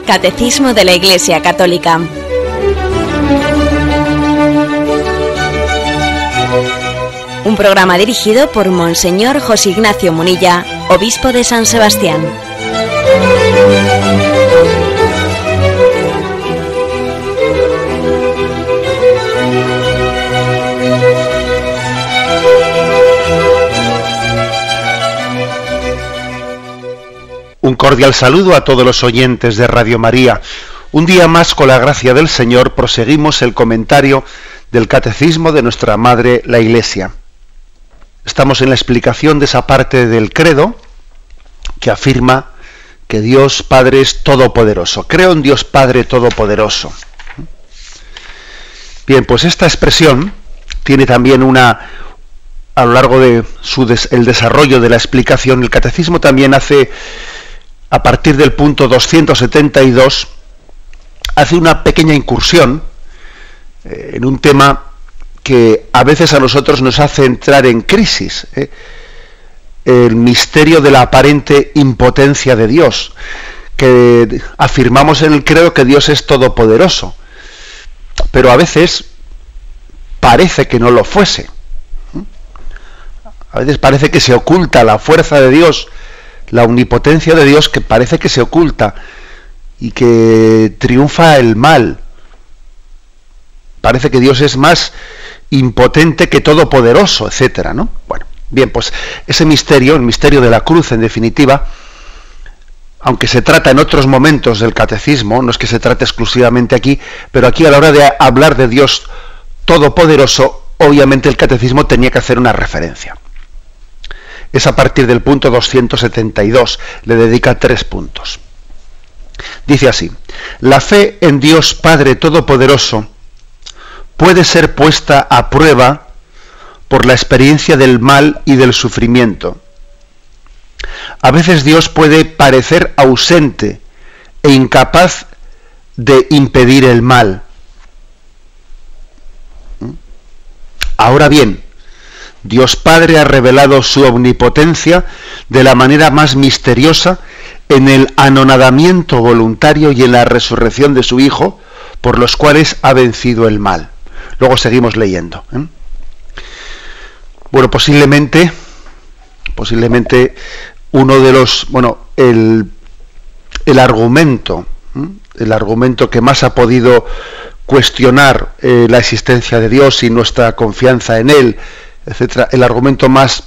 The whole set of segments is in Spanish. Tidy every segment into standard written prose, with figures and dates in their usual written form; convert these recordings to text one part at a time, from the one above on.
Catecismo de la Iglesia Católica. Un programa dirigido por Monseñor José Ignacio Munilla, obispo de San Sebastián. Un cordial saludo a todos los oyentes de Radio María. Un día más, con la gracia del Señor, proseguimos el comentario del Catecismo de nuestra Madre, la Iglesia. Estamos en la explicación de esa parte del credo que afirma que Dios Padre es todopoderoso. Creo en Dios Padre todopoderoso. Bien, pues esta expresión tiene también a lo largo de el desarrollo de la explicación, el Catecismo también hace, a partir del punto 272, hace una pequeña incursión en un tema que a veces a nosotros nos hace entrar en crisis, el misterio de la aparente impotencia de Dios, que afirmamos en el credo que Dios es todopoderoso, pero a veces parece que no lo fuese. A veces parece que se oculta la fuerza de Dios, la omnipotencia de Dios, que parece que se oculta y que triunfa el mal. Parece que Dios es más impotente que todopoderoso, etcétera, ¿no? Bueno, bien, pues ese misterio, el misterio de la cruz, en definitiva, aunque se trata en otros momentos del catecismo, no es que se trate exclusivamente aquí, pero aquí a la hora de hablar de Dios todopoderoso, obviamente el catecismo tenía que hacer una referencia. Es a partir del punto 272, le dedica 3 puntos. Dice así: la fe en Dios Padre Todopoderoso puede ser puesta a prueba por la experiencia del mal y del sufrimiento. A veces Dios puede parecer ausente e incapaz de impedir el mal. Ahora bien, Dios Padre ha revelado su omnipotencia de la manera más misteriosa en el anonadamiento voluntario y en la resurrección de su Hijo, por los cuales ha vencido el mal. Luego seguimos leyendo. Bueno, posiblemente uno de los, el argumento que más ha podido cuestionar la existencia de Dios y nuestra confianza en Él, etcétera, el argumento más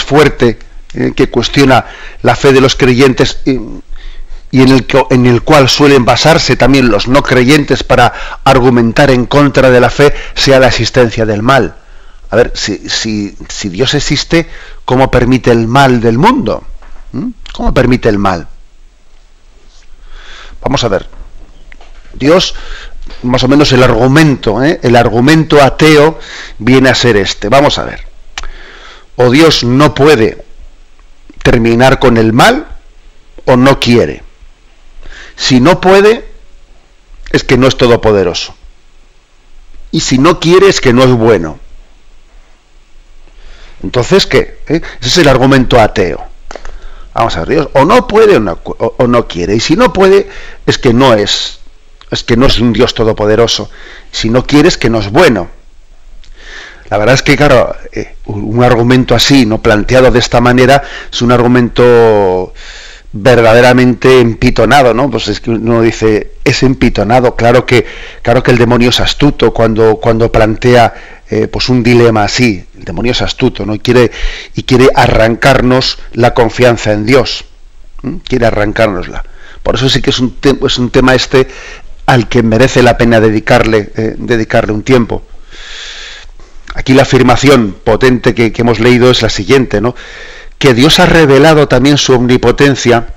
fuerte que cuestiona la fe de los creyentes y en el cual suelen basarse también los no creyentes para argumentar en contra de la fe, sea la existencia del mal. A ver, si Dios existe, ¿cómo permite el mal del mundo? ¿Cómo permite el mal? Vamos a ver. Dios, más o menos el argumento ateo viene a ser este. Vamos a ver. O Dios no puede terminar con el mal, o no quiere. Si no puede, es que no es todopoderoso. Y si no quiere, es que no es bueno. Entonces, ¿qué? Ese es el argumento ateo. Vamos a ver, Dios o no puede o no quiere. Y si no puede, es que no es un Dios todopoderoso. Si no quiere, es que no es bueno. La verdad es que, claro, un argumento así, no planteado de esta manera, es un argumento verdaderamente empitonado, ¿no? Pues es que uno dice, es empitonado. Claro que el demonio es astuto cuando plantea pues un dilema así. El demonio es astuto, ¿no? Y quiere arrancarnos la confianza en Dios. Quiere arrancárnosla. Por eso sí que es un tema al que merece la pena dedicarle un tiempo. Aquí la afirmación potente que hemos leído es la siguiente, ¿no? Que Dios ha revelado también su omnipotencia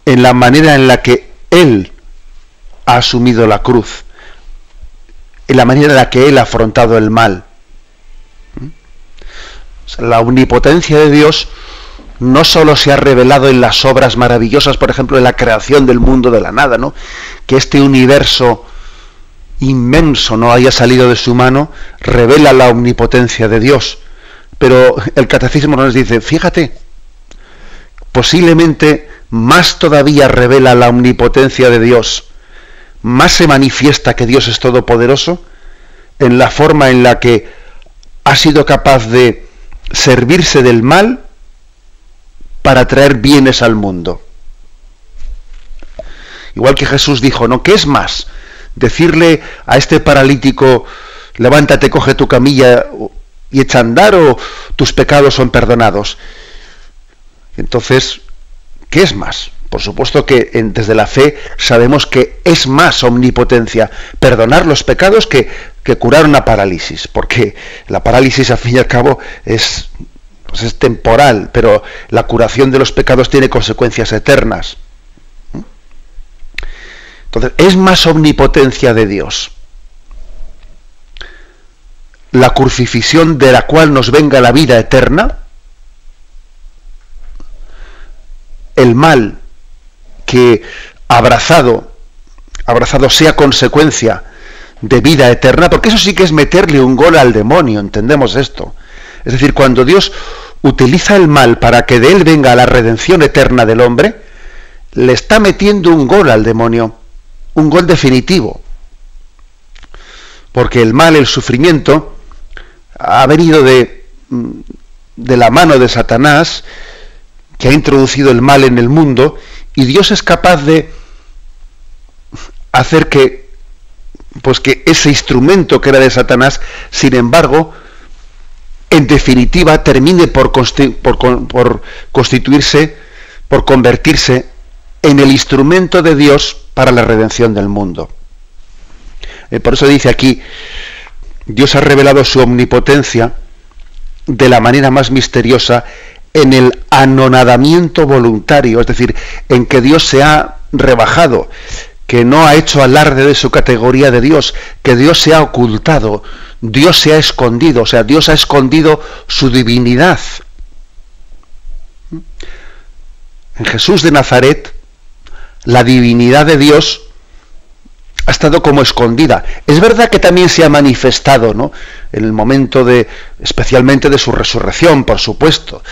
en la manera en la que Él ha asumido la cruz, en la manera en la que Él ha afrontado el mal. O sea, la omnipotencia de Dios no solo se ha revelado en las obras maravillosas, por ejemplo, en la creación del mundo de la nada, ¿no? Que este universo inmenso no haya salido de su mano, revela la omnipotencia de Dios. Pero el catecismo nos dice, fíjate, posiblemente más todavía revela la omnipotencia de Dios, más se manifiesta que Dios es todopoderoso en la forma en la que ha sido capaz de servirse del mal para traer bienes al mundo. Igual que Jesús dijo, ¿no? ¿Qué es más? Decirle a este paralítico, levántate, coge tu camilla y echa a andar, o tus pecados son perdonados. Entonces, ¿qué es más? Por supuesto que desde la fe sabemos que es más omnipotencia perdonar los pecados que curar una parálisis, porque la parálisis al fin y al cabo es temporal, pero la curación de los pecados tiene consecuencias eternas. Entonces, es más omnipotencia de Dios la crucifixión de la cual nos venga la vida eterna, el mal que abrazado sea consecuencia de vida eterna, porque eso sí que es meterle un gol al demonio, entendemos esto. Es decir, cuando Dios utiliza el mal para que de él venga la redención eterna del hombre, le está metiendo un gol al demonio, un gol definitivo. Porque el mal, el sufrimiento, ha venido de la mano de Satanás, que ha introducido el mal en el mundo, y Dios es capaz de hacer que ese instrumento que era de Satanás, sin embargo, en definitiva, termine por constituirse, por convertirse en el instrumento de Dios para la redención del mundo. Por eso dice aquí, Dios ha revelado su omnipotencia de la manera más misteriosa en el anonadamiento voluntario, es decir, en que Dios se ha rebajado, que no ha hecho alarde de su categoría de Dios, que Dios se ha ocultado, Dios se ha escondido, o sea, Dios ha escondido su divinidad. En Jesús de Nazaret, la divinidad de Dios ha estado como escondida. Es verdad que también se ha manifestado, ¿no?, en el momento especialmente de su resurrección, por supuesto,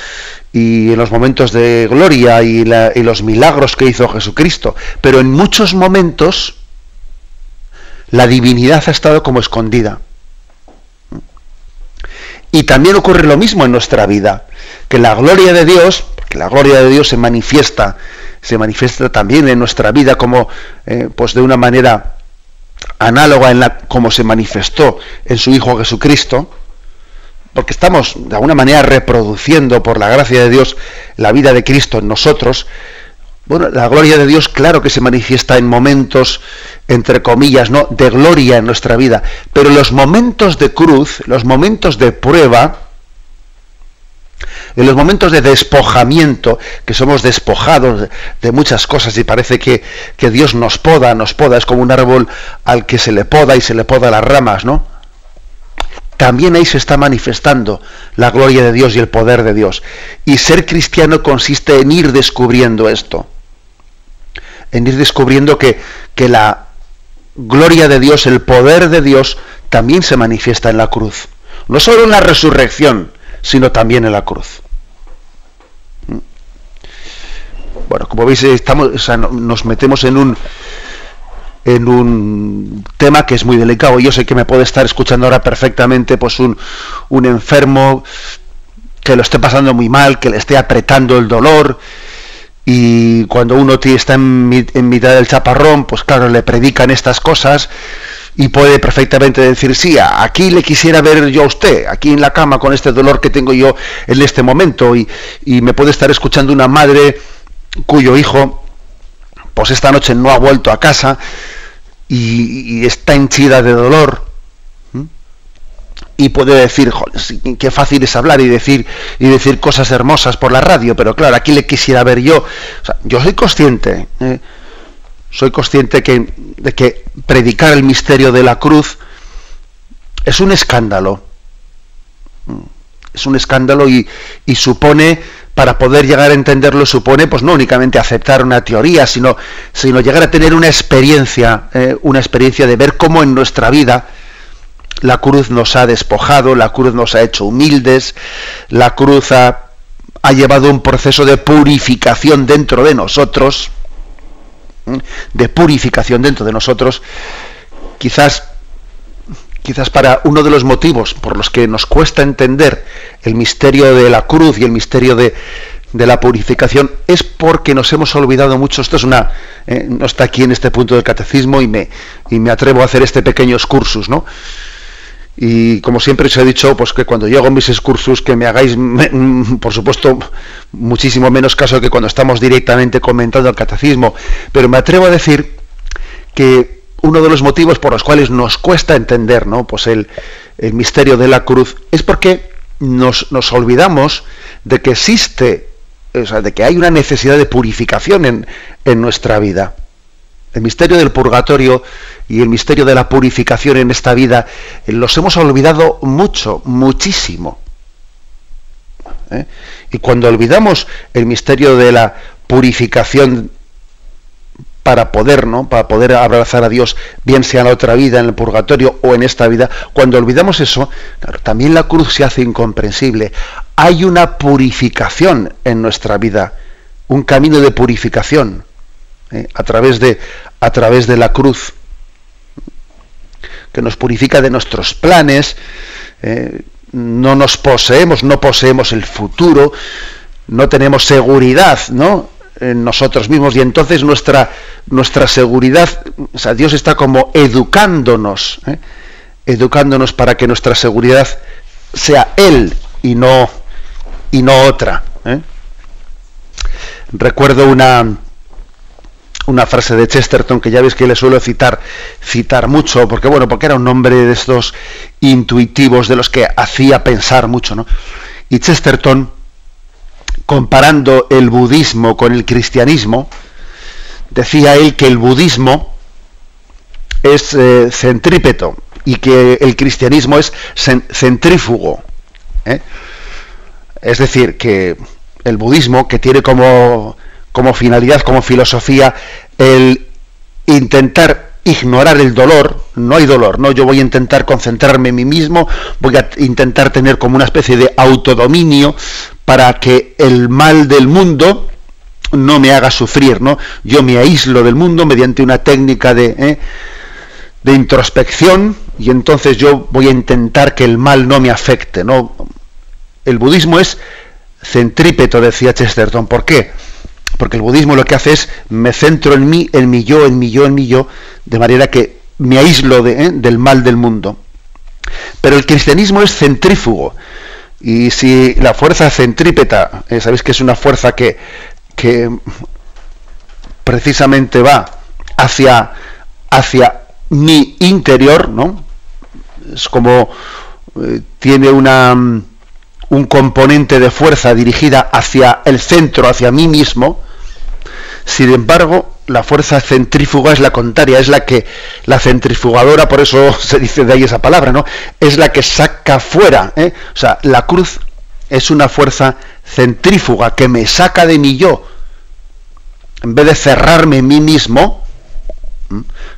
y en los momentos de gloria y los milagros que hizo Jesucristo, pero en muchos momentos la divinidad ha estado como escondida. Y también ocurre lo mismo en nuestra vida, que la gloria de Dios se manifiesta también en nuestra vida como de una manera análoga como se manifestó en su Hijo Jesucristo, porque estamos de alguna manera reproduciendo por la gracia de Dios la vida de Cristo en nosotros. Bueno, la gloria de Dios claro que se manifiesta en momentos, entre comillas, ¿no?, de gloria en nuestra vida, pero los momentos de cruz, los momentos de prueba, en los momentos de despojamiento, que somos despojados de muchas cosas y parece que Dios nos poda, es como un árbol al que se le poda y se le poda las ramas, ¿no? También ahí se está manifestando la gloria de Dios y el poder de Dios. Y ser cristiano consiste en ir descubriendo esto, en ir descubriendo que la gloria de Dios, el poder de Dios, también se manifiesta en la cruz. No solo en la resurrección, sino también en la cruz. Bueno, como veis, nos metemos en un tema que es muy delicado. Yo sé que me puede estar escuchando ahora perfectamente pues un enfermo que lo esté pasando muy mal, que le esté apretando el dolor, y cuando uno está en mitad del chaparrón, pues claro, le predican estas cosas y puede perfectamente decir, sí, aquí le quisiera ver yo a usted, aquí en la cama con este dolor que tengo yo en este momento, y me puede estar escuchando una madre cuyo hijo pues esta noche no ha vuelto a casa y está henchida de dolor, y puede decir, joder, qué fácil es hablar y decir cosas hermosas por la radio, pero claro, aquí le quisiera ver yo. O sea, yo soy consciente de que predicar el misterio de la cruz es un escándalo. Es un escándalo y supone, para poder llegar a entenderlo, supone pues no únicamente aceptar una teoría, sino llegar a tener una experiencia de ver cómo en nuestra vida la cruz nos ha despojado, la cruz nos ha hecho humildes, la cruz ha ha llevado un proceso de purificación dentro de nosotros, quizás para uno de los motivos por los que nos cuesta entender el misterio de la cruz y el misterio de la purificación es porque nos hemos olvidado mucho. Esto es no está aquí en este punto del catecismo y me atrevo a hacer este pequeño excursus, ¿no? Y como siempre os he dicho, pues que cuando llego a mis excursus que me hagáis, por supuesto, muchísimo menos caso que cuando estamos directamente comentando el catecismo, pero me atrevo a decir que uno de los motivos por los cuales nos cuesta entender, ¿no?, pues el misterio de la cruz es porque nos olvidamos de que existe, o sea, de que hay una necesidad de purificación en nuestra vida. El misterio del purgatorio y el misterio de la purificación en esta vida los hemos olvidado muchísimo. Y cuando olvidamos el misterio de la purificación para poder abrazar a Dios, bien sea en la otra vida, en el purgatorio o en esta vida, cuando olvidamos eso, claro, también la cruz se hace incomprensible. Hay una purificación en nuestra vida, un camino de purificación a través de la cruz, que nos purifica de nuestros planes. No poseemos el futuro, no tenemos seguridad, ¿no?, en nosotros mismos, y entonces nuestra seguridad, o sea, Dios está como educándonos para que nuestra seguridad sea Él y no otra. Recuerdo una frase de Chesterton, que ya veis que le suelo citar mucho, porque era un hombre de estos intuitivos, de los que hacía pensar mucho, ¿no? Y Chesterton, comparando el budismo con el cristianismo, decía él que el budismo es centrípeto y que el cristianismo es centrífugo. Es decir, que el budismo, que tiene como finalidad, como filosofía, el intentar ignorar el dolor. No hay dolor, ¿no? Yo voy a intentar concentrarme en mí mismo, voy a intentar tener como una especie de autodominio para que el mal del mundo no me haga sufrir, ¿no? Yo me aíslo del mundo mediante una técnica de introspección, y entonces yo voy a intentar que el mal no me afecte, ¿no? El budismo es centrípeto, decía Chesterton. ¿Por qué? Porque el budismo lo que hace es, me centro en mí, en mi yo, de manera que me aíslo del mal del mundo. Pero el cristianismo es centrífugo. Y si la fuerza centrípeta, sabéis que es una fuerza que precisamente va hacia mi interior, ¿no? Es como tiene un componente de fuerza dirigida hacia el centro, hacia mí mismo. Sin embargo, la fuerza centrífuga es la contraria, es la centrifugadora, por eso se dice de ahí esa palabra, ¿no? Es la que saca fuera, O sea, la cruz es una fuerza centrífuga que me saca de mi yo. En vez de cerrarme en mí mismo,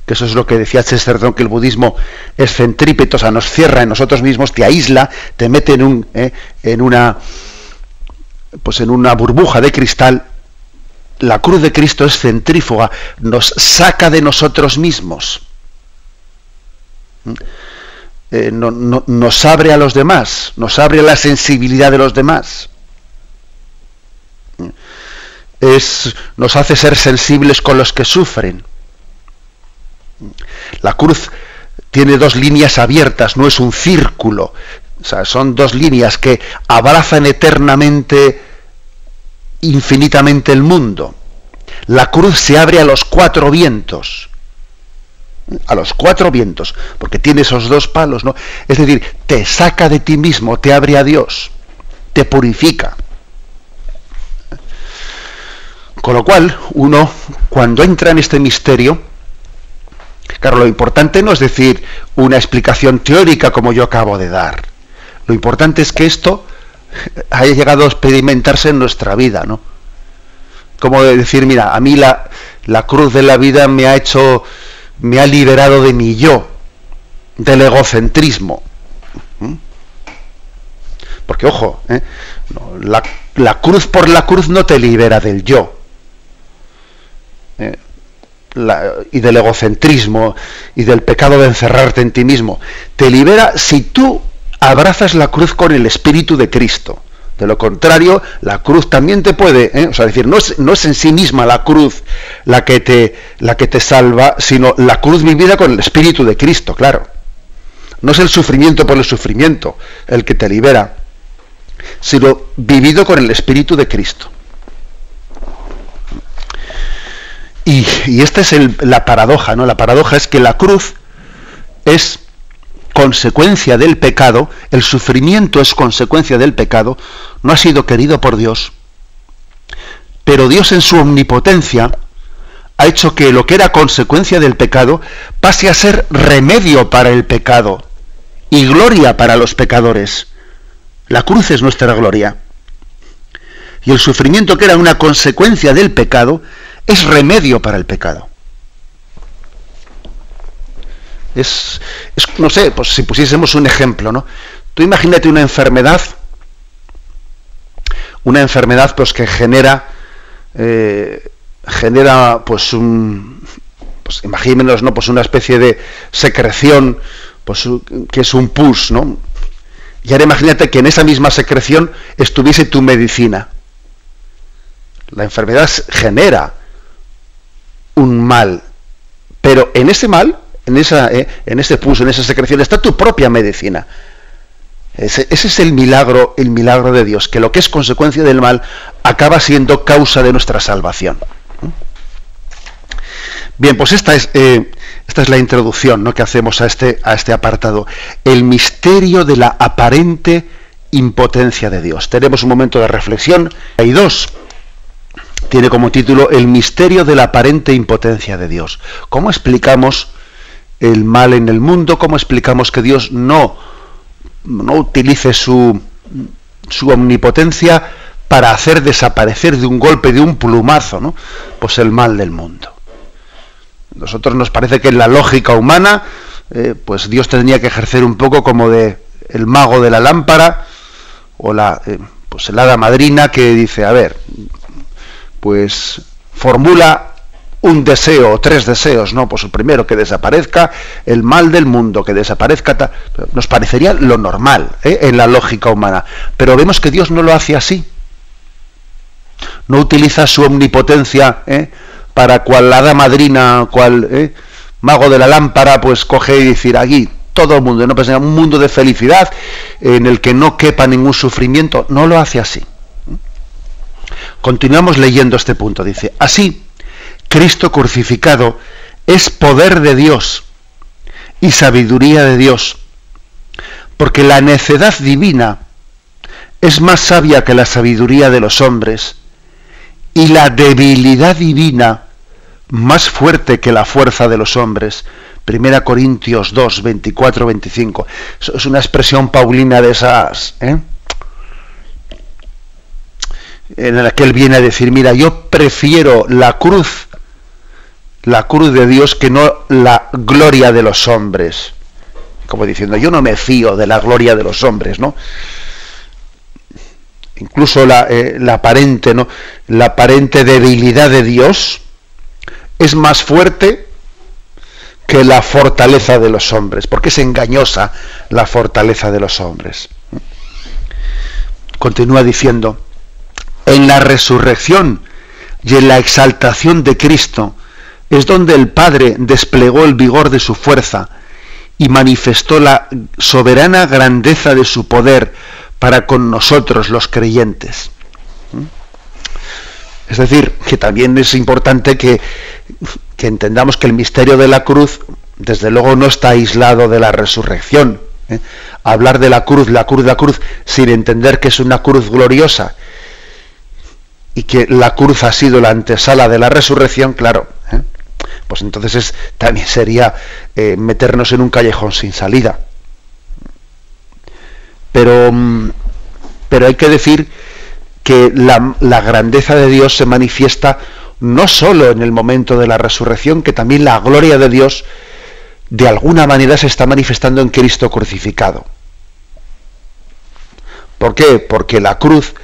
que eso es lo que decía Chesterton, que el budismo es centrípeto, o sea, nos cierra en nosotros mismos, te aísla, te mete en una burbuja de cristal. La cruz de Cristo es centrífuga, nos saca de nosotros mismos, nos abre a los demás, nos abre a la sensibilidad de los demás, nos hace ser sensibles con los que sufren. La cruz tiene dos líneas abiertas, no es un círculo, o sea, son dos líneas que abrazan eternamente, infinitamente el mundo. La cruz se abre a los cuatro vientos, porque tiene esos dos palos, ¿no? Es decir, te saca de ti mismo, te abre a Dios, te purifica. Con lo cual, uno, cuando entra en este misterio, claro, lo importante no es decir una explicación teórica como yo acabo de dar. Lo importante es que esto haya llegado a experimentarse en nuestra vida, ¿no? Como decir, mira, a mí la cruz de la vida me ha liberado de mi yo, del egocentrismo. Porque, ojo, no, la cruz por la cruz no te libera del yo, y del egocentrismo y del pecado de encerrarte en ti mismo. Te libera si tú abrazas la cruz con el Espíritu de Cristo. De lo contrario, la cruz también te puede, o sea, decir, no es en sí misma la cruz la que te salva, sino la cruz vivida con el Espíritu de Cristo, claro. No es el sufrimiento por el sufrimiento el que te libera, sino vivido con el Espíritu de Cristo. Y esta es la paradoja, ¿no? La paradoja es que la cruz es consecuencia del pecado, el sufrimiento es consecuencia del pecado, no ha sido querido por Dios, pero Dios en su omnipotencia ha hecho que lo que era consecuencia del pecado pase a ser remedio para el pecado y gloria para los pecadores. La cruz es nuestra gloria. Y el sufrimiento que era una consecuencia del pecado es remedio para el pecado. No sé, pues si pusiésemos un ejemplo, ¿no? Tú imagínate una enfermedad pues que genera pues imaginémonos, ¿no? Pues una especie de secreción, pues que es un pus, ¿no? Y ahora imagínate que en esa misma secreción estuviese tu medicina. La enfermedad genera un mal, pero en ese mal, en ese pus, en esa secreción, está tu propia medicina. Ese es el milagro de Dios, que lo que es consecuencia del mal acaba siendo causa de nuestra salvación. Bien, pues esta es la introducción, ¿no?, que hacemos a este apartado. El misterio de la aparente impotencia de Dios. Tenemos un momento de reflexión. Hay dos. Tiene como título El misterio de la aparente impotencia de Dios. ¿Cómo explicamos el mal en el mundo? ¿Cómo explicamos que Dios no utilice su omnipotencia para hacer desaparecer de un golpe, de un plumazo, ¿no?, pues el mal del mundo? Nosotros nos parece que en la lógica humana, pues Dios tendría que ejercer un poco como de el mago de la lámpara, o pues el hada madrina que dice, a ver, pues formula un deseo o tres deseos, ¿no? Pues el primero, que desaparezca el mal del mundo, que desaparezca nos parecería lo normal, en la lógica humana, pero vemos que Dios no lo hace así. No utiliza su omnipotencia para cual la hada madrina, cual mago de la lámpara, pues coge y decir, aquí todo el mundo, no pues un mundo de felicidad en el que no quepa ningún sufrimiento. No lo hace así. Continuamos leyendo este punto. Dice, así, Cristo crucificado es poder de Dios y sabiduría de Dios, porque la necedad divina es más sabia que la sabiduría de los hombres, y la debilidad divina más fuerte que la fuerza de los hombres. 1 Corintios 2, 24, 25. Eso es una expresión paulina de esas, en la que él viene a decir, mira, yo prefiero la cruz de Dios que no la gloria de los hombres. Como diciendo, yo no me fío de la gloria de los hombres, ¿no? Incluso la aparente, ¿no?, la aparente debilidad de Dios es más fuerte que la fortaleza de los hombres, porque es engañosa la fortaleza de los hombres. Continúa diciendo, en la resurrección y en la exaltación de Cristo es donde el Padre desplegó el vigor de su fuerza y manifestó la soberana grandeza de su poder para con nosotros los creyentes. Es decir, que también es importante que entendamos que el misterio de la cruz, desde luego, no está aislado de la resurrección. Hablar de la cruz, sin entender que es una cruz gloriosa y que la cruz ha sido la antesala de la resurrección, claro, pues entonces también sería meternos en un callejón sin salida. Pero hay que decir que la grandeza de Dios se manifiesta no solo en el momento de la resurrección, que también la gloria de Dios de alguna manera se está manifestando en Cristo crucificado. ¿Por qué? Porque la cruz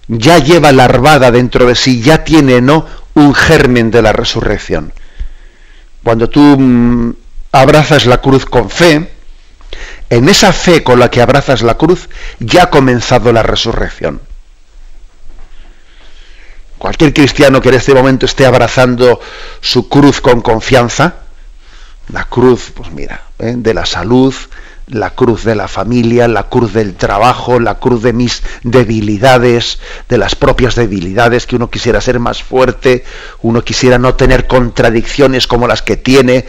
ya lleva larvada dentro de sí, ya tiene, ¿no?, un germen de la resurrección. Cuando tú abrazas la cruz con fe, en esa fe con la que abrazas la cruz ya ha comenzado la resurrección. Cualquier cristiano que en este momento esté abrazando su cruz con confianza, la cruz, pues mira, de la salud, la cruz de la familia, la cruz del trabajo, la cruz de mis debilidades, de las propias debilidades, que uno quisiera ser más fuerte, uno quisiera no tener contradicciones como las que tiene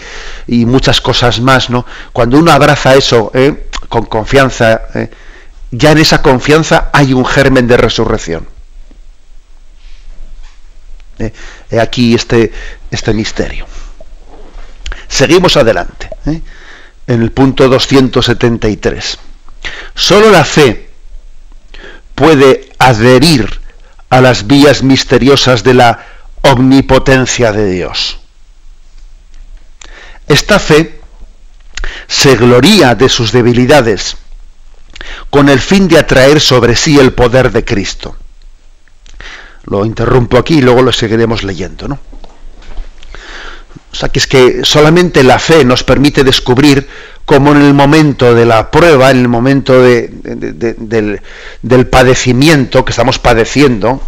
y muchas cosas más, ¿no? Cuando uno abraza eso con confianza, ya en esa confianza hay un germen de resurrección. He aquí este misterio. Seguimos adelante. En el punto 273. Solo la fe puede adherir a las vías misteriosas de la omnipotencia de Dios. Esta fe se gloría de sus debilidades con el fin de atraer sobre sí el poder de Cristo. Lo interrumpo aquí y luego lo seguiremos leyendo, ¿no? O sea, que es que solamente la fe nos permite descubrir cómo en el momento de la prueba, en el momento del padecimiento que estamos padeciendo,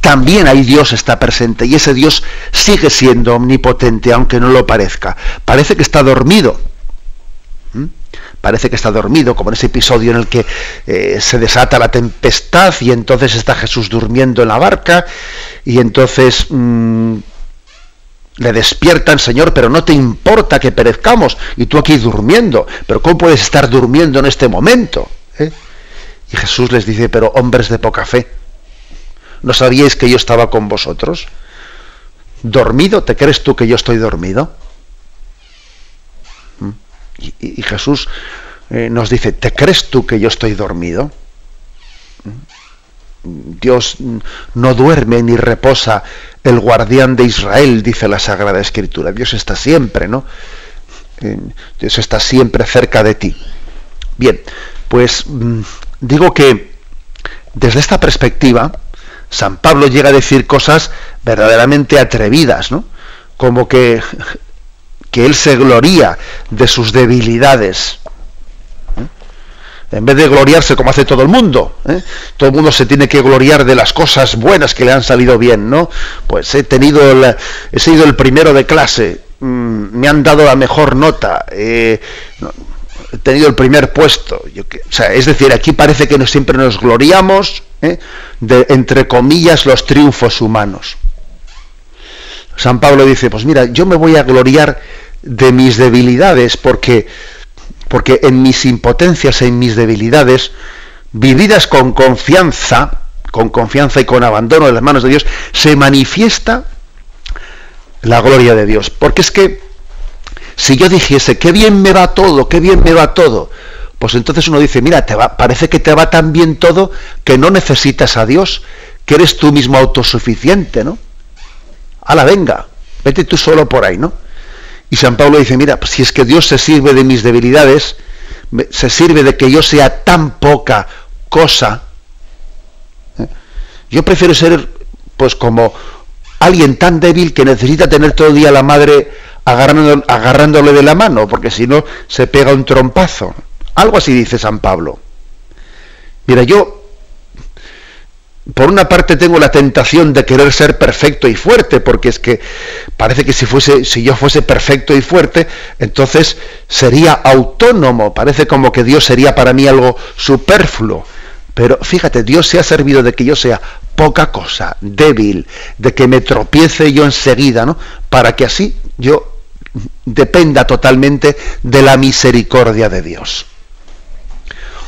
también ahí Dios está presente, y ese Dios sigue siendo omnipotente, aunque no lo parezca. Parece que está dormido. Parece que está dormido, como en ese episodio en el que se desata la tempestad y entonces está Jesús durmiendo en la barca y entonces le despiertan: Señor, pero no te importa que perezcamos y tú aquí durmiendo, pero ¿cómo puedes estar durmiendo en este momento? Y Jesús les dice: pero hombres de poca fe, ¿no sabíais que yo estaba con vosotros? ¿Dormido? ¿Te crees tú que yo estoy dormido? Y Jesús nos dice: ¿te crees tú que yo estoy dormido? Dios no duerme ni reposa el guardián de Israel, dice la Sagrada Escritura. Dios está siempre, ¿no? Dios está siempre cerca de ti. Bien, pues digo que desde esta perspectiva San Pablo llega a decir cosas verdaderamente atrevidas, ¿no? Como que él se gloría de sus debilidades. En vez de gloriarse como hace todo el mundo, todo el mundo se tiene que gloriar de las cosas buenas que le han salido bien, ¿no? Pues he sido el primero de clase, me han dado la mejor nota, he tenido el primer puesto. O sea, es decir, aquí parece que siempre nos gloriamos de, entre comillas, los triunfos humanos. San Pablo dice: pues mira, yo me voy a gloriar de mis debilidades, porque en mis impotencias, en mis debilidades, vividas con confianza y con abandono de las manos de Dios, se manifiesta la gloria de Dios. Porque es que si yo dijese: qué bien me va todo, pues entonces uno dice: mira, parece que te va tan bien todo que no necesitas a Dios, que eres tú mismo autosuficiente, ¿no? ¡Hala, venga! Vete tú solo por ahí, ¿no? Y San Pablo dice: mira, pues si es que Dios se sirve de mis debilidades, se sirve de que yo sea tan poca cosa, yo prefiero ser pues como alguien tan débil que necesita tener todo el día a la madre agarrándole de la mano, porque si no se pega un trompazo. Algo así dice San Pablo. Mira, yo por una parte tengo la tentación de querer ser perfecto y fuerte, porque es que parece que si yo fuese perfecto y fuerte, entonces sería autónomo, parece como que Dios sería para mí algo superfluo. Pero fíjate, Dios se ha servido de que yo sea poca cosa, débil, de que me tropiece yo enseguida, ¿no? Para que así yo dependa totalmente de la misericordia de Dios.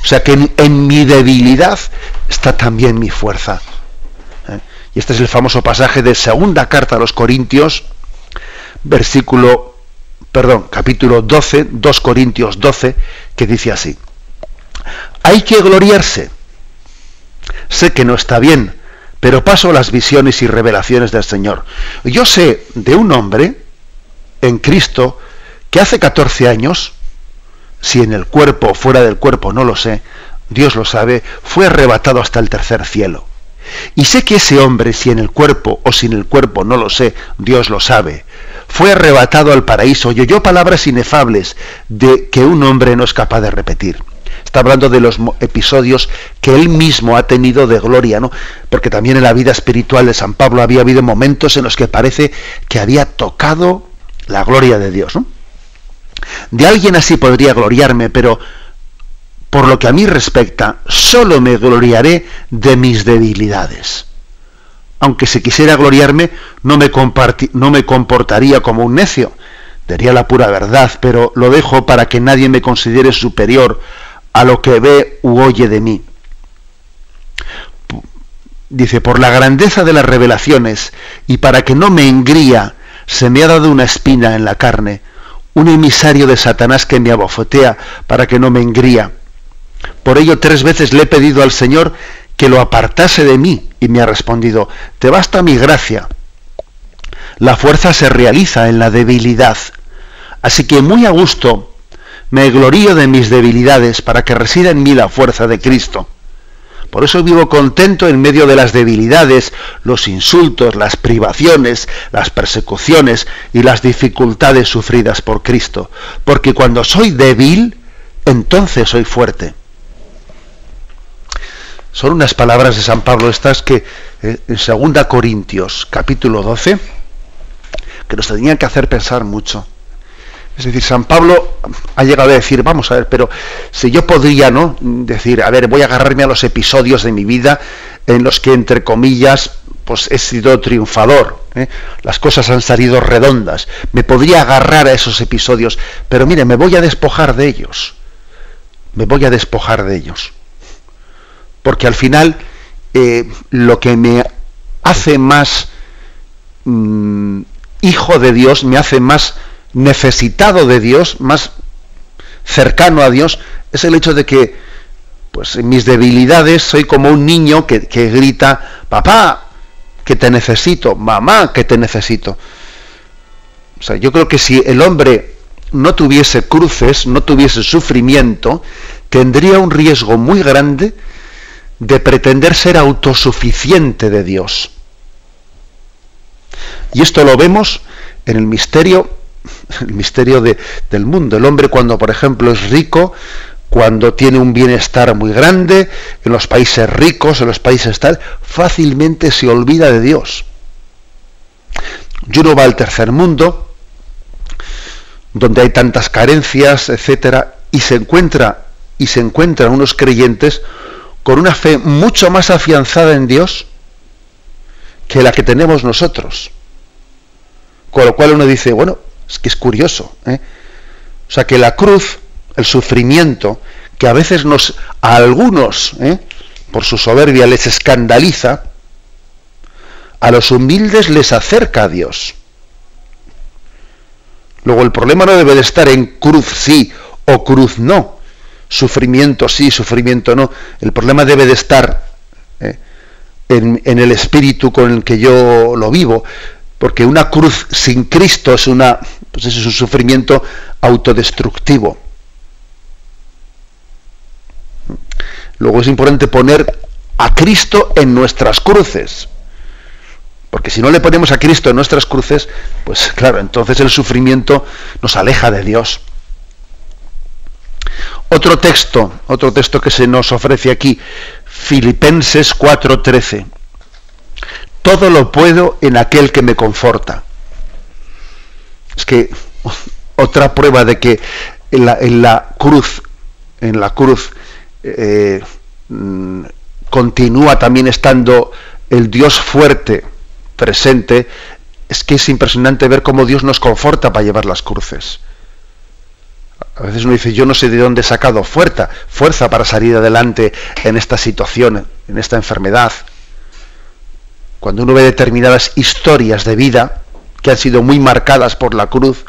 O sea que en mi debilidad está también mi fuerza. Y este es el famoso pasaje de segunda carta a los Corintios, capítulo 12, 2 Corintios 12, que dice así: hay que gloriarse. Sé que no está bien, pero paso las visiones y revelaciones del Señor. Yo sé de un hombre en Cristo que hace 14 años si en el cuerpo o fuera del cuerpo, no lo sé, Dios lo sabe, fue arrebatado hasta el tercer cielo. Y sé que ese hombre, si en el cuerpo o sin el cuerpo, no lo sé, Dios lo sabe, fue arrebatado al paraíso y oyó palabras inefables de que un hombre no es capaz de repetir. Está hablando de los episodios que él mismo ha tenido de gloria, ¿no? Porque también en la vida espiritual de San Pablo había habido momentos en los que parece que había tocado la gloria de Dios, ¿no? De alguien así podría gloriarme, pero por lo que a mí respecta, solo me gloriaré de mis debilidades. Aunque si quisiera gloriarme, no me comportaría como un necio. Diría la pura verdad, pero lo dejo para que nadie me considere superior a lo que ve u oye de mí. Dice, por la grandeza de las revelaciones y para que no me engría, se me ha dado una espina en la carne, un emisario de Satanás que me abofetea para que no me engría. Por ello 3 veces le he pedido al Señor que lo apartase de mí, y me ha respondido, te basta mi gracia. La fuerza se realiza en la debilidad. Así que muy a gusto me glorío de mis debilidades para que resida en mí la fuerza de Cristo. Por eso vivo contento en medio de las debilidades, los insultos, las privaciones, las persecuciones y las dificultades sufridas por Cristo. Porque cuando soy débil, entonces soy fuerte. Son unas palabras de San Pablo estas que en 2 Corintios capítulo 12 que nos tenían que hacer pensar mucho. Es decir, San Pablo ha llegado a decir, vamos a ver, pero si yo podría, ¿no?, decir, a ver, voy a agarrarme a los episodios de mi vida en los que, entre comillas, pues he sido triunfador, las cosas han salido redondas, me podría agarrar a esos episodios, pero mire, me voy a despojar de ellos, porque al final lo que me hace más hijo de Dios, me hace más necesitado de Dios, más cercano a Dios, es el hecho de que, pues en mis debilidades soy como un niño que grita, papá, que te necesito, mamá, que te necesito. O sea, yo creo que si el hombre no tuviese cruces, no tuviese sufrimiento, tendría un riesgo muy grande de pretender ser autosuficiente de Dios. Y esto lo vemos en el misterio del mundo. El hombre, cuando por ejemplo es rico, cuando tiene un bienestar muy grande, en los países ricos, en los países tal, fácilmente se olvida de Dios. Y uno va al tercer mundo, donde hay tantas carencias, etcétera, y se encuentran unos creyentes con una fe mucho más afianzada en Dios que la que tenemos nosotros. Con lo cual uno dice, bueno, es que es curioso, O sea, que la cruz, el sufrimiento, que a veces a algunos, por su soberbia, les escandaliza, a los humildes les acerca a Dios. Luego el problema no debe de estar en cruz sí o cruz no, sufrimiento sí, sufrimiento no. El problema debe de estar en el espíritu con el que yo lo vivo, porque una cruz sin Cristo es un sufrimiento autodestructivo. Luego es importante poner a Cristo en nuestras cruces, porque si no le ponemos a Cristo en nuestras cruces, pues claro, entonces el sufrimiento nos aleja de Dios. Otro texto que se nos ofrece aquí, Filipenses 4:13. Todo lo puedo en aquel que me conforta. Es que otra prueba de que en la cruz continúa también estando el Dios fuerte presente, es que es impresionante ver cómo Dios nos conforta para llevar las cruces. A veces uno dice, yo no sé de dónde he sacado fuerza para salir adelante en esta situación, en esta enfermedad. Cuando uno ve determinadas historias de vida que han sido muy marcadas por la cruz,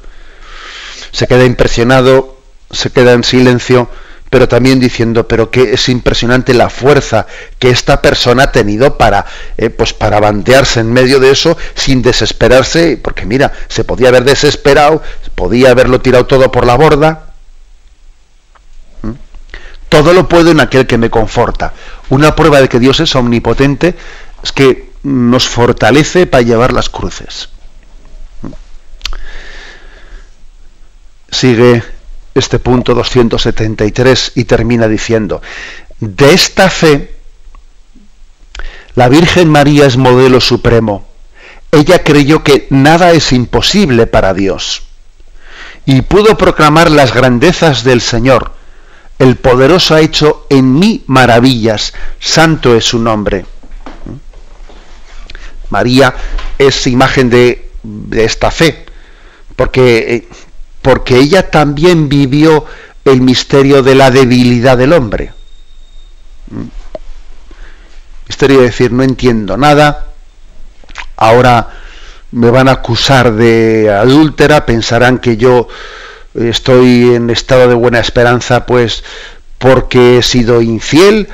se queda impresionado, se queda en silencio, pero también diciendo, pero que es impresionante la fuerza que esta persona ha tenido para bandearse en medio de eso sin desesperarse, porque mira, se podía haber desesperado, podía haberlo tirado todo por la borda. Todo lo puedo en aquel que me conforta. Una prueba de que Dios es omnipotente es que nos fortalece para llevar las cruces. Sigue este punto 273 y termina diciendo: de esta fe, la Virgen María es modelo supremo. Ella creyó que nada es imposible para Dios y pudo proclamar las grandezas del Señor. El poderoso ha hecho en mí maravillas, santo es su nombre. María es imagen de esta fe, porque ella también vivió el misterio de la debilidad del hombre. Misterio de decir, no entiendo nada, ahora me van a acusar de adúltera, pensarán que yo estoy en estado de buena esperanza, pues porque he sido infiel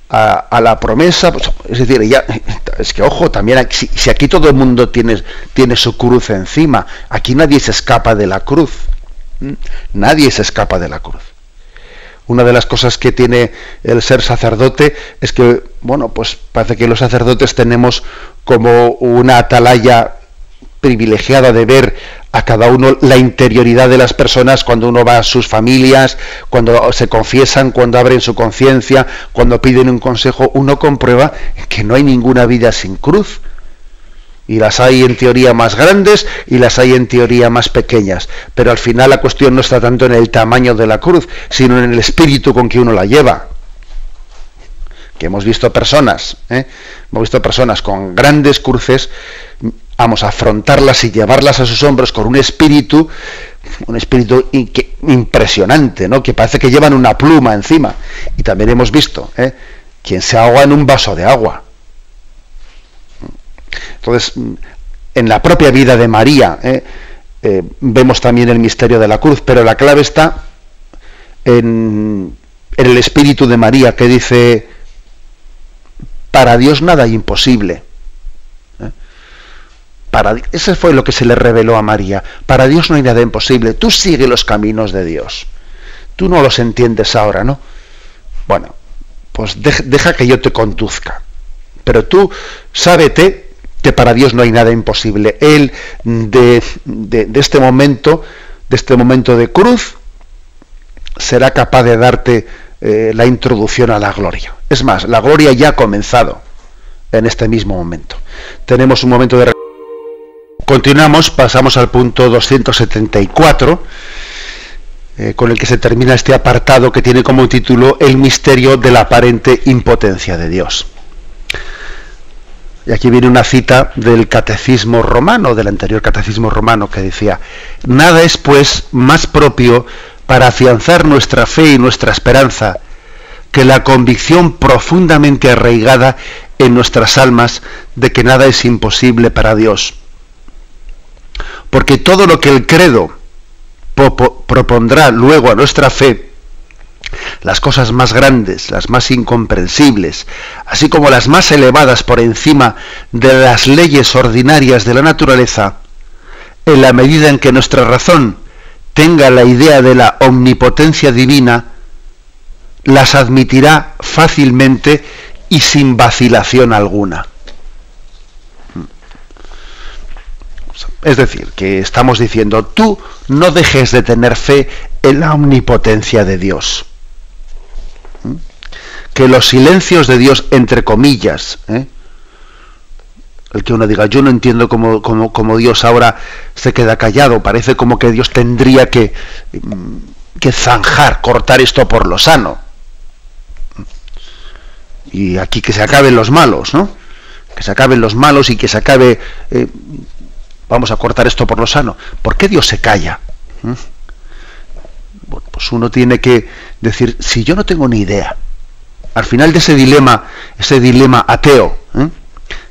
a la promesa. Pues, es decir, es que ojo, también si aquí todo el mundo tiene su cruz encima, aquí nadie se escapa de la cruz. Nadie se escapa de la cruz. Una de las cosas que tiene el ser sacerdote es que, bueno, pues parece que los sacerdotes tenemos como una atalaya privilegiada de ver a cada uno la interioridad de las personas cuando uno va a sus familias, cuando se confiesan, cuando abren su conciencia, cuando piden un consejo. Uno comprueba que no hay ninguna vida sin cruz. Y las hay en teoría más grandes y las hay en teoría más pequeñas. Pero al final la cuestión no está tanto en el tamaño de la cruz, sino en el espíritu con que uno la lleva. Que hemos visto personas con grandes cruces, vamos a afrontarlas y llevarlas a sus hombros con un espíritu impresionante, ¿no? Que parece que llevan una pluma encima. Y también hemos visto quien se ahoga en un vaso de agua. Entonces, en la propia vida de María vemos también el misterio de la cruz, pero la clave está en el espíritu de María, que dice: para Dios nada es imposible. Ese fue lo que se le reveló a María. Para Dios no hay nada imposible. Tú sigue los caminos de Dios. Tú no los entiendes ahora, ¿no? Bueno, pues deja que yo te conduzca. Pero tú sábete que para Dios no hay nada imposible. Él de este momento de cruz será capaz de darte la introducción a la gloria. Es más, la gloria ya ha comenzado en este mismo momento. Tenemos un momento de... Continuamos, pasamos al punto 274, con el que se termina este apartado que tiene como título El misterio de la aparente impotencia de Dios. Y aquí viene una cita del catecismo romano, del anterior catecismo romano, que decía: nada es pues más propio para afianzar nuestra fe y nuestra esperanza que la convicción profundamente arraigada en nuestras almas de que nada es imposible para Dios. Porque todo lo que el credo propondrá luego a nuestra fe, las cosas más grandes, las más incomprensibles, así como las más elevadas por encima de las leyes ordinarias de la naturaleza, en la medida en que nuestra razón tenga la idea de la omnipotencia divina, las admitirá fácilmente y sin vacilación alguna. Es decir, que estamos diciendo, tú no dejes de tener fe en la omnipotencia de Dios. Que los silencios de Dios, entre comillas, el que uno diga, yo no entiendo cómo Dios ahora se queda callado, parece como que Dios tendría que zanjar, cortar esto por lo sano. Y aquí que se acaben los malos, ¿no? Que se acaben los malos y que se acabe... vamos a cortar esto por lo sano. ¿Por qué Dios se calla? Bueno, pues uno tiene que decir, si yo no tengo ni idea, al final de ese dilema ateo,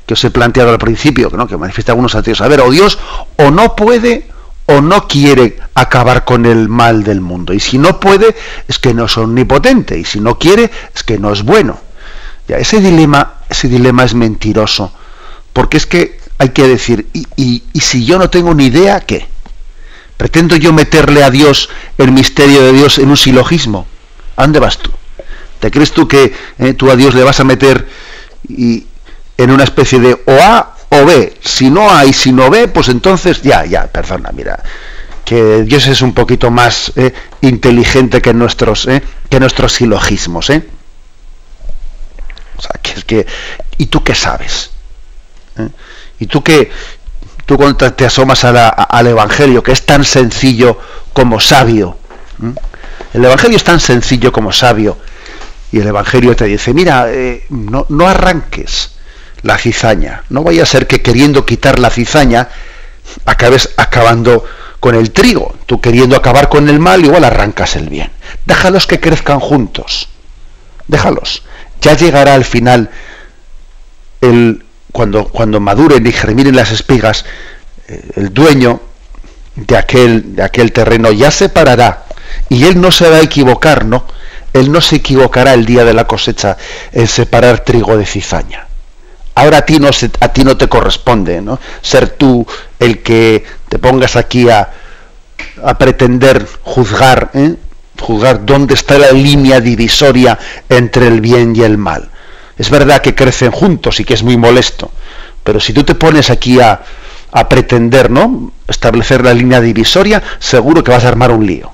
que os he planteado al principio, ¿no? Que manifiesta algunos ateos, a ver, o Dios o no puede o no quiere acabar con el mal del mundo, y si no puede es que no es omnipotente, y si no quiere es que no es bueno. Ya, ese dilema es mentiroso, porque es que hay que decir, y si yo no tengo ni idea, ¿qué? ¿Pretendo yo meterle a Dios el misterio de Dios en un silogismo? ¿A dónde vas tú? ¿Te crees tú que tú a Dios le vas a meter en una especie de o A o B? Si no A y si no B, pues entonces perdona, mira, que Dios es un poquito más inteligente que nuestros silogismos, O sea, ¿y tú qué sabes? ¿Y tú cuando te asomas al Evangelio, que es tan sencillo como sabio? El Evangelio es tan sencillo como sabio, y el Evangelio te dice, mira, no arranques la cizaña, no vaya a ser que queriendo quitar la cizaña acabes acabando con el trigo. Tú queriendo acabar con el mal, igual arrancas el bien. Déjalos que crezcan juntos, déjalos. Ya llegará al final, cuando maduren y germinen las espigas, el dueño de aquel terreno ya se parará, y él no se va a equivocar, ¿no? Él no se equivocará el día de la cosecha en separar trigo de cizaña. Ahora a ti no te corresponde, ¿no?, ser tú el que te pongas aquí a pretender juzgar dónde está la línea divisoria entre el bien y el mal. Es verdad que crecen juntos y que es muy molesto, pero si tú te pones aquí a pretender, ¿no?, establecer la línea divisoria, seguro que vas a armar un lío.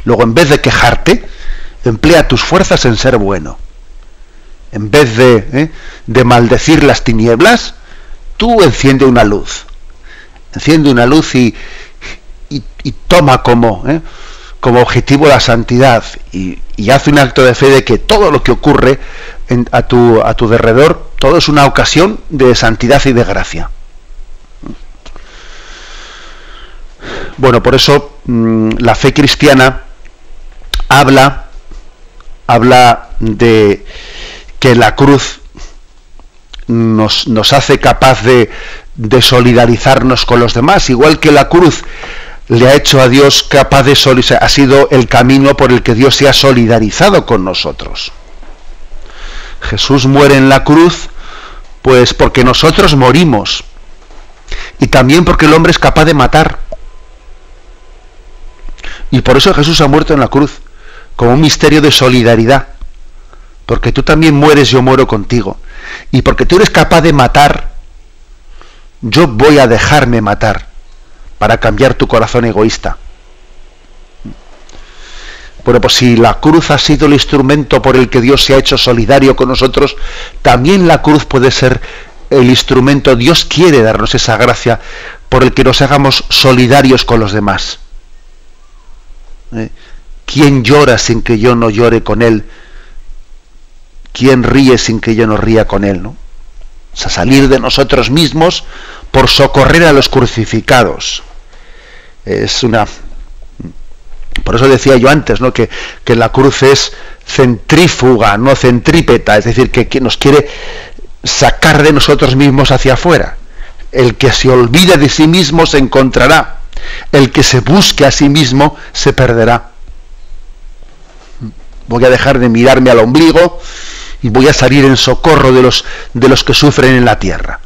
Luego, en vez de quejarte, emplea tus fuerzas en ser bueno. En vez de maldecir las tinieblas, tú enciende una luz. Enciende una luz y toma como objetivo la santidad, y haz un acto de fe de que todo lo que ocurre a tu derredor, todo es una ocasión de santidad y de gracia. Bueno, por eso la fe cristiana habla de que la cruz nos hace capaz de solidarizarnos con los demás, igual que la cruz le ha hecho a Dios capaz de solidarizar, ha sido el camino por el que Dios se ha solidarizado con nosotros. Jesús muere en la cruz, pues porque nosotros morimos, y también porque el hombre es capaz de matar. Y por eso Jesús ha muerto en la cruz, como un misterio de solidaridad, porque tú también mueres, yo muero contigo, y porque tú eres capaz de matar, yo voy a dejarme matar para cambiar tu corazón egoísta. Bueno, pues si la cruz ha sido el instrumento por el que Dios se ha hecho solidario con nosotros, también la cruz puede ser el instrumento. Dios quiere darnos esa gracia por el que nos hagamos solidarios con los demás. ¿Quién llora sin que yo no llore con él? ¿Quién ríe sin que yo no ría con él, ¿no? O sea, salir de nosotros mismos por socorrer a los crucificados. Por eso decía yo antes, ¿no?, que la cruz es centrífuga, no centrípeta, es decir, que nos quiere sacar de nosotros mismos hacia afuera. El que se olvide de sí mismo se encontrará. El que se busque a sí mismo se perderá. Voy a dejar de mirarme al ombligo y voy a salir en socorro de los que sufren en la tierra.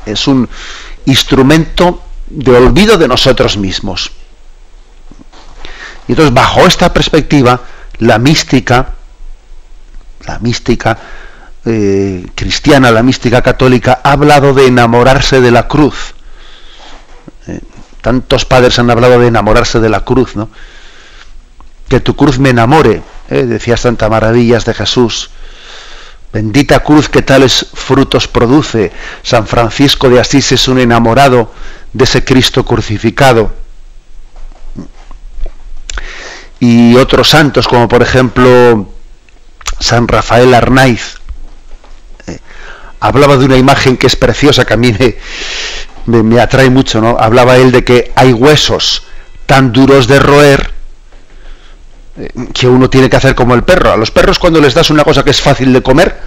Es un instrumento de olvido de nosotros mismos. Y entonces, bajo esta perspectiva, la mística cristiana, la mística católica, ha hablado de enamorarse de la cruz. Tantos padres han hablado de enamorarse de la cruz, ¿no? Que tu cruz me enamore, decía Santa Maravillas de Jesús. Bendita cruz que tales frutos produce. San Francisco de Asís es un enamorado de ese Cristo crucificado. Y otros santos, como por ejemplo San Rafael Arnaiz, hablaba de una imagen que es preciosa, que a mí me atrae mucho, ¿no? Hablaba él de que hay huesos tan duros de roer que uno tiene que hacer como el perro. A los perros, cuando les das una cosa que es fácil de comer,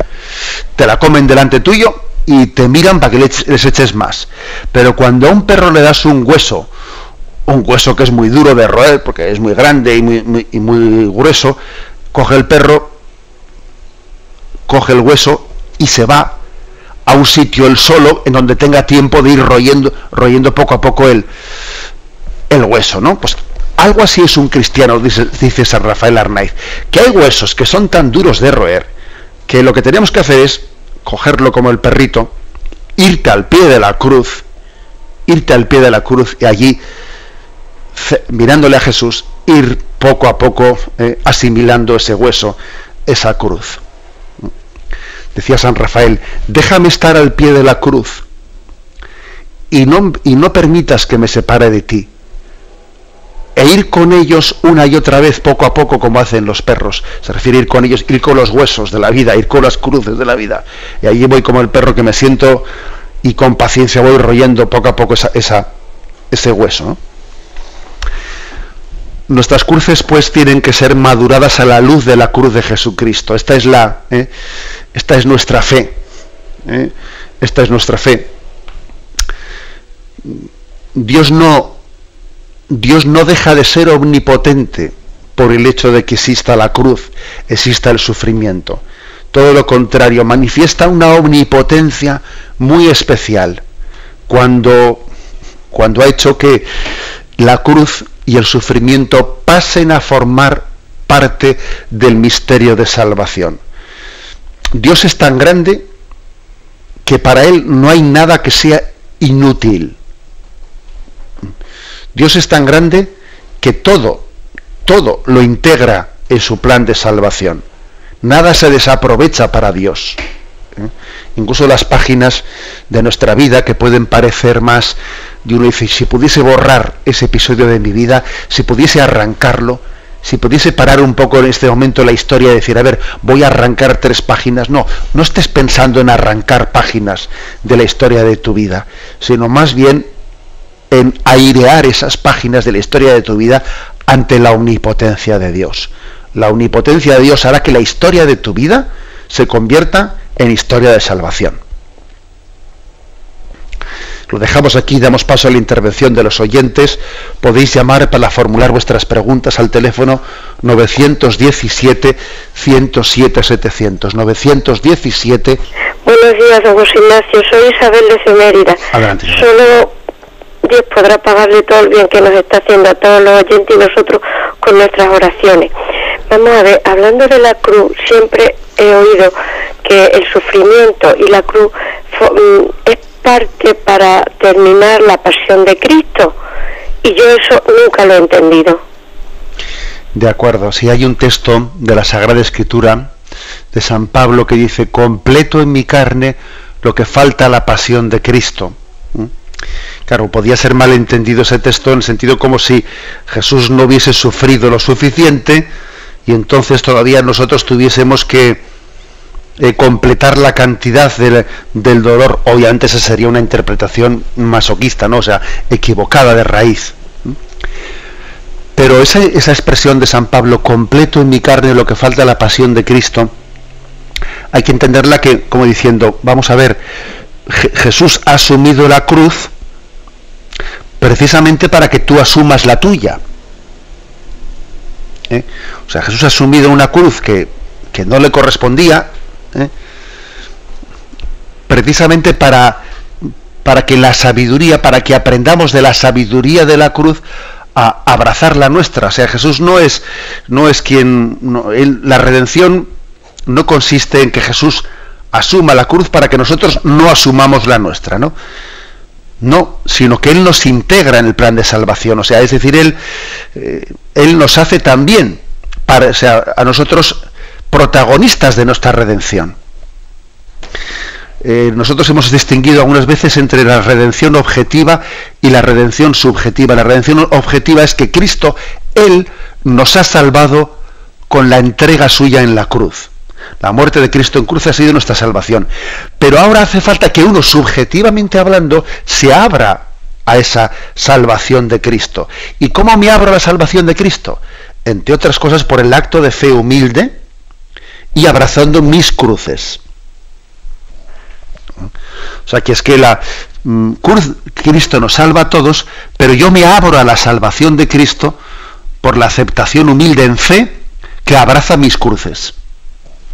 te la comen delante tuyo y te miran para que les eches más. Pero cuando a un perro le das un hueso que es muy duro de roer, porque es muy grande y muy grueso, coge el perro, coge el hueso y se va a un sitio él solo en donde tenga tiempo de ir royendo poco a poco el hueso, ¿no? Pues algo así es un cristiano, dice San Rafael Arnaiz, que hay huesos que son tan duros de roer, que lo que tenemos que hacer es cogerlo como el perrito, irte al pie de la cruz y allí, mirándole a Jesús, ir poco a poco asimilando ese hueso, esa cruz. Decía San Rafael, déjame estar al pie de la cruz y no permitas que me separe de ti, e ir con ellos una y otra vez, poco a poco, como hacen los perros. Se refiere a ir con ellos, ir con los huesos de la vida, ir con las cruces de la vida, y allí voy como el perro que me siento y con paciencia voy royendo poco a poco ese hueso, ¿no? Nuestras cruces pues tienen que ser maduradas a la luz de la cruz de Jesucristo. Esta es nuestra fe. Esta es nuestra fe. Dios no deja de ser omnipotente por el hecho de que exista la cruz, exista el sufrimiento. Todo lo contrario, manifiesta una omnipotencia muy especial cuando ha hecho que la cruz y el sufrimiento pasen a formar parte del misterio de salvación. Dios es tan grande que para Él no hay nada que sea inútil. Dios es tan grande que todo lo integra en su plan de salvación. Nada se desaprovecha para Dios. Incluso las páginas de nuestra vida que pueden parecer más, y uno dice, si pudiese borrar ese episodio de mi vida, si pudiese arrancarlo, si pudiese parar un poco en este momento la historia y decir, a ver, voy a arrancar 3 páginas. No estés pensando en arrancar páginas de la historia de tu vida, sino más bien en airear esas páginas de la historia de tu vida ante la omnipotencia de Dios. La omnipotencia de Dios hará que la historia de tu vida se convierta en historia de salvación. Lo dejamos aquí, damos paso a la intervención de los oyentes. Podéis llamar para formular vuestras preguntas al teléfono 917-107-700. 917. Buenos días, don José Ignacio. Soy Isabel de Mérida. Adelante. Solo Dios podrá pagarle todo el bien que nos está haciendo a todos los oyentes y nosotros con nuestras oraciones. Vamos a ver, hablando de la cruz, siempre he oído que el sufrimiento y la cruz es parte para terminar la pasión de Cristo, y yo eso nunca lo he entendido. De acuerdo, si hay un texto de la Sagrada Escritura de San Pablo que dice, completo en mi carne lo que falta a la pasión de Cristo. Claro, podía ser mal entendido ese texto en el sentido como si Jesús no hubiese sufrido lo suficiente y entonces todavía nosotros tuviésemos que completar la cantidad del dolor. Obviamente esa sería una interpretación masoquista, ¿no? O sea, equivocada de raíz. Pero esa expresión de San Pablo, completo en mi carne lo que falta a la pasión de Cristo, hay que entenderla como diciendo, vamos a ver, Jesús ha asumido la cruz precisamente para que tú asumas la tuya. O sea, Jesús ha asumido una cruz que no le correspondía, precisamente para que la sabiduría, para que aprendamos de la sabiduría de la cruz a abrazar la nuestra. O sea, Jesús no es quien... la redención no consiste en que Jesús asuma la cruz para que nosotros no asumamos la nuestra, ¿no? No, sino que Él nos integra en el plan de salvación. O sea, es decir, Él nos hace también, a nosotros, protagonistas de nuestra redención. Nosotros hemos distinguido algunas veces entre la redención objetiva y la redención subjetiva. La redención objetiva es que Cristo, Él nos ha salvado con la entrega suya en la cruz. La muerte de Cristo en cruz ha sido nuestra salvación. Pero ahora hace falta que uno, subjetivamente hablando, se abra a esa salvación de Cristo. ¿Y cómo me abro a la salvación de Cristo? Entre otras cosas, por el acto de fe humilde y abrazando mis cruces. O sea, que es que la cruz, Cristo nos salva a todos, pero yo me abro a la salvación de Cristo por la aceptación humilde en fe que abraza mis cruces.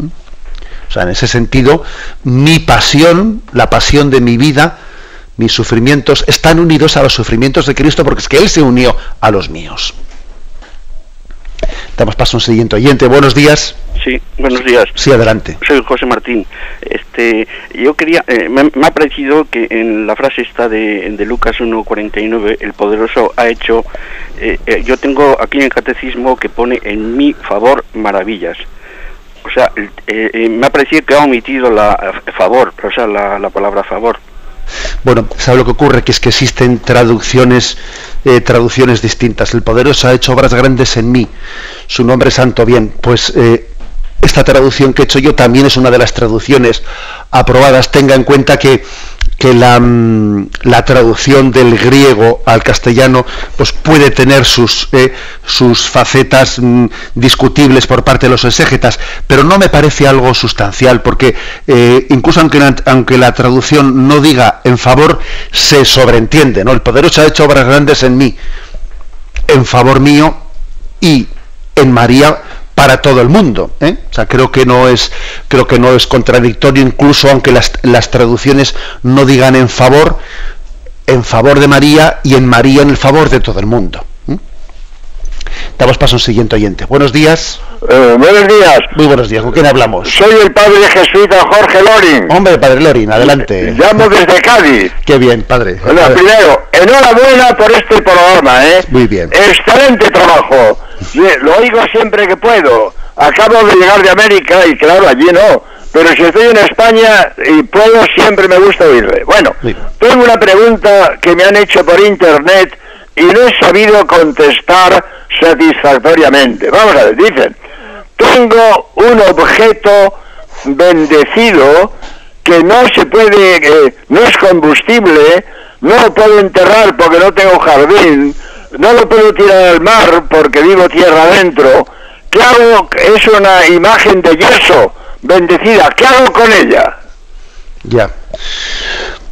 O sea, en ese sentido, mi pasión, la pasión de mi vida, mis sufrimientos, están unidos a los sufrimientos de Cristo, porque es que Él se unió a los míos. Damos paso a un siguiente oyente. Buenos días. Sí, buenos días. Sí, adelante. Soy José Martín. Yo quería, me ha parecido que en la frase esta de Lucas 1:49, el poderoso ha hecho, yo tengo aquí en el catecismo que pone en mi favor maravillas. O sea, me ha parecido que ha omitido la favor, o sea, la palabra favor. Bueno, ¿sabe lo que ocurre? Que es que existen traducciones distintas. El poderoso ha hecho obras grandes en mí, su nombre santo. Bien, pues esta traducción que he hecho yo también es una de las traducciones aprobadas. Tenga en cuenta que la traducción del griego al castellano pues puede tener sus facetas discutibles por parte de los exégetas, pero no me parece algo sustancial, porque incluso aunque la traducción no diga en favor, se sobreentiende, ¿no? El poderoso ha hecho obras grandes en mí, en favor mío y en María para todo el mundo, ¿eh? O sea, creo que no es contradictorio, incluso aunque las traducciones no digan en favor de María y en María en el favor de todo el mundo. Damos paso a un siguiente oyente. Buenos días. Buenos días. Muy buenos días. ¿Con quién hablamos? Soy el padre jesuita Jorge Lorin. Hombre, padre Lorin, adelante. Llamo desde Cádiz. Qué bien, padre. Bueno, primero, enhorabuena por este programa, ¿eh? Muy bien. Excelente trabajo. Lo oigo siempre que puedo. Acabo de llegar de América y claro, allí no. Pero si estoy en España y puedo, siempre me gusta oírle. Bueno, tengo una pregunta que me han hecho por internet y no he sabido contestar satisfactoriamente. Vamos a ver, dicen, tengo un objeto bendecido que no se puede, no es combustible, no lo puedo enterrar porque no tengo jardín, no lo puedo tirar al mar porque vivo tierra adentro. ¿Qué hago? Es una imagen de yeso bendecida. ¿Qué hago con ella? Ya.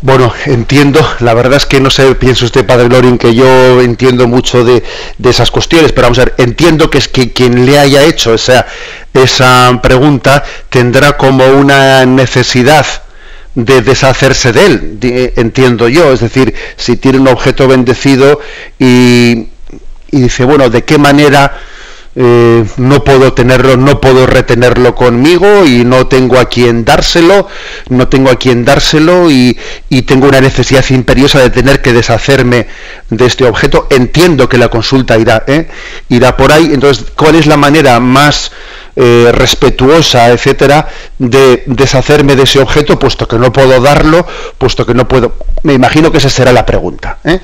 Bueno, entiendo, la verdad es que no sé, piensa usted, padre Lorin, que yo entiendo mucho de esas cuestiones, pero vamos a ver, entiendo que es que quien le haya hecho esa pregunta tendrá como una necesidad de deshacerse de él, entiendo yo, es decir, si tiene un objeto bendecido y dice, bueno, ¿de qué manera no puedo tenerlo, no puedo retenerlo conmigo y no tengo a quien dárselo y tengo una necesidad imperiosa de tener que deshacerme de este objeto? Entiendo que la consulta irá por ahí. Entonces, ¿cuál es la manera más respetuosa, etcétera, de deshacerme de ese objeto, puesto que no puedo darlo, puesto que no puedo? Me imagino que esa será la pregunta, ¿eh?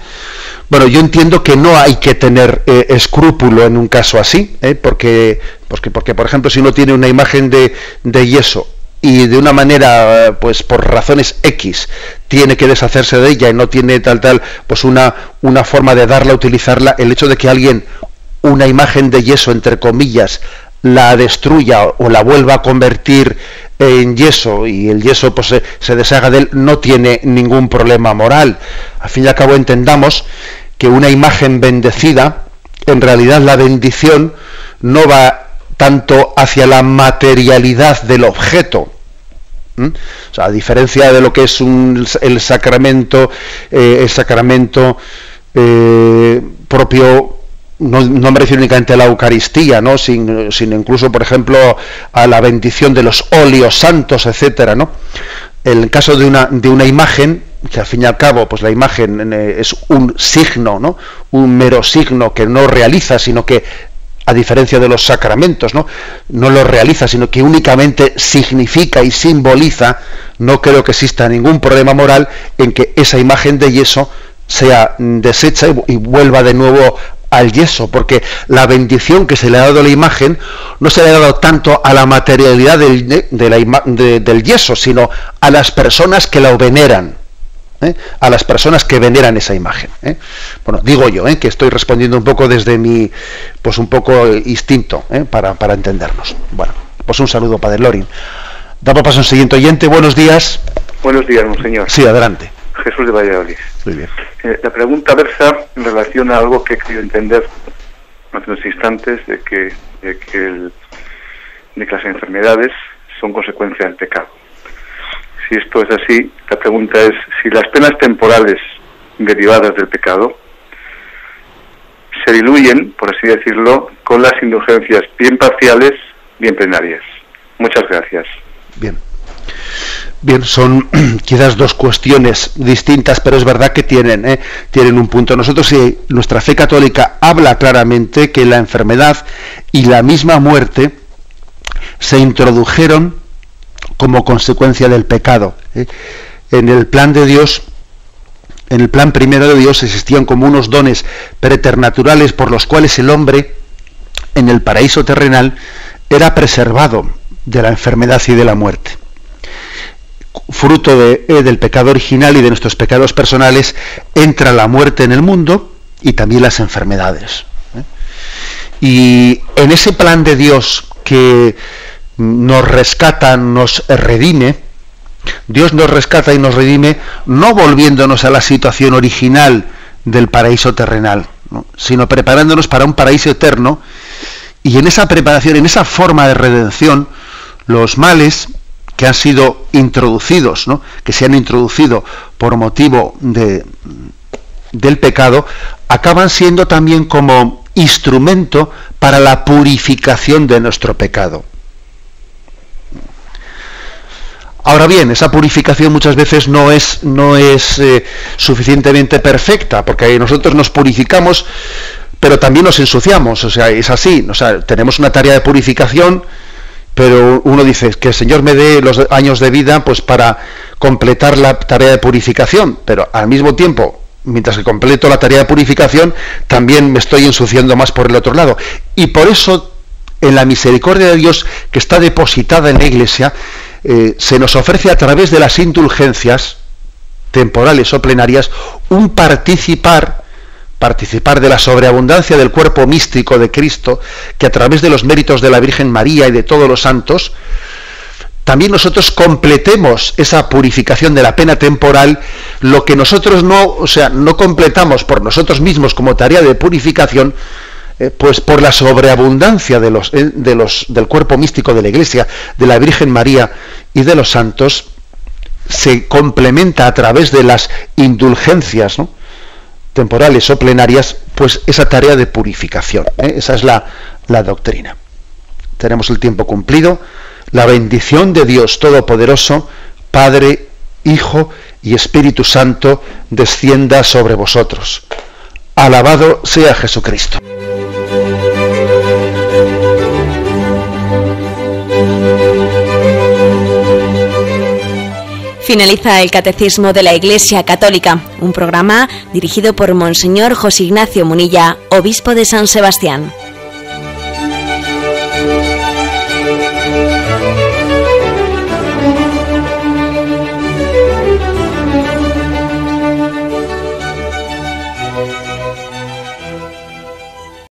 Bueno, yo entiendo que no hay que tener escrúpulo en un caso así, porque, por ejemplo, si uno tiene una imagen de yeso y de una manera, pues por razones X, tiene que deshacerse de ella y no tiene pues una forma de darla, utilizarla, el hecho de que alguien, una imagen de yeso, entre comillas, la destruya o la vuelva a convertir en yeso y el yeso pues se deshaga de él, no tiene ningún problema moral. Al fin y al cabo, entendamos que una imagen bendecida, en realidad la bendición no va tanto hacia la materialidad del objeto. O sea, a diferencia de lo que es el sacramento propio, no me refiero únicamente a la Eucaristía, ¿no? Sino incluso, por ejemplo, a la bendición de los óleos santos, etcétera, ¿no? El caso de una imagen, que al fin y al cabo, pues la imagen es un signo, ¿no? Un mero signo que no realiza, sino que, a diferencia de los sacramentos, no lo realiza, sino que únicamente significa y simboliza. No creo que exista ningún problema moral en que esa imagen de yeso sea deshecha y vuelva de nuevo al yeso, porque la bendición que se le ha dado a la imagen no se le ha dado tanto a la materialidad del yeso, sino a las personas que la veneran, a las personas que veneran esa imagen. Bueno, digo yo, que estoy respondiendo un poco desde mi, pues un poco instinto, para entendernos. Bueno, pues un saludo, padre Lorin. Damos paso a un siguiente oyente. Buenos días. Buenos días, monseñor. Sí, adelante. Jesús de Valladolid. Muy bien. La pregunta versa en relación a algo que he querido entender hace unos instantes, de que las enfermedades son consecuencia del pecado. Si esto es así, la pregunta es si las penas temporales derivadas del pecado se diluyen, por así decirlo, con las indulgencias bien parciales, bien plenarias. Muchas gracias. Bien, son quizás dos cuestiones distintas, pero es verdad que tienen un punto. Nosotros, nuestra fe católica habla claramente que la enfermedad y la misma muerte se introdujeron como consecuencia del pecado. En el plan de Dios, en el plan primero de Dios, existían como unos dones preternaturales por los cuales el hombre, en el paraíso terrenal, era preservado de la enfermedad y de la muerte. Fruto del pecado original y de nuestros pecados personales, entra la muerte en el mundo y también las enfermedades. Y en ese plan de Dios que nos rescata, nos redime, Dios nos rescata y nos redime no volviéndonos a la situación original del paraíso terrenal, ¿no?, sino preparándonos para un paraíso eterno. Y en esa preparación, en esa forma de redención, los males que han sido introducidos, ¿no?, que se han introducido por motivo del pecado, acaban siendo también como instrumento para la purificación de nuestro pecado. Ahora bien, esa purificación muchas veces no es suficientemente perfecta, porque nosotros nos purificamos, pero también nos ensuciamos. O sea, es así. O sea, tenemos una tarea de purificación, pero uno dice que el Señor me dé los años de vida pues para completar la tarea de purificación, pero al mismo tiempo, mientras que completo la tarea de purificación, también me estoy ensuciando más por el otro lado. Y por eso, en la misericordia de Dios que está depositada en la Iglesia, se nos ofrece a través de las indulgencias temporales o plenarias un participar de la sobreabundancia del cuerpo místico de Cristo, que a través de los méritos de la Virgen María y de todos los santos, también nosotros completemos esa purificación de la pena temporal, lo que nosotros no completamos por nosotros mismos como tarea de purificación, pues por la sobreabundancia del cuerpo místico de la Iglesia, de la Virgen María y de los santos, se complementa a través de las indulgencias, ¿no?, temporales o plenarias, pues esa tarea de purificación. Esa es la doctrina. Tenemos el tiempo cumplido. La bendición de Dios Todopoderoso, Padre, Hijo y Espíritu Santo, descienda sobre vosotros. Alabado sea Jesucristo. Finaliza el Catecismo de la Iglesia Católica, un programa dirigido por Monseñor José Ignacio Munilla, obispo de San Sebastián.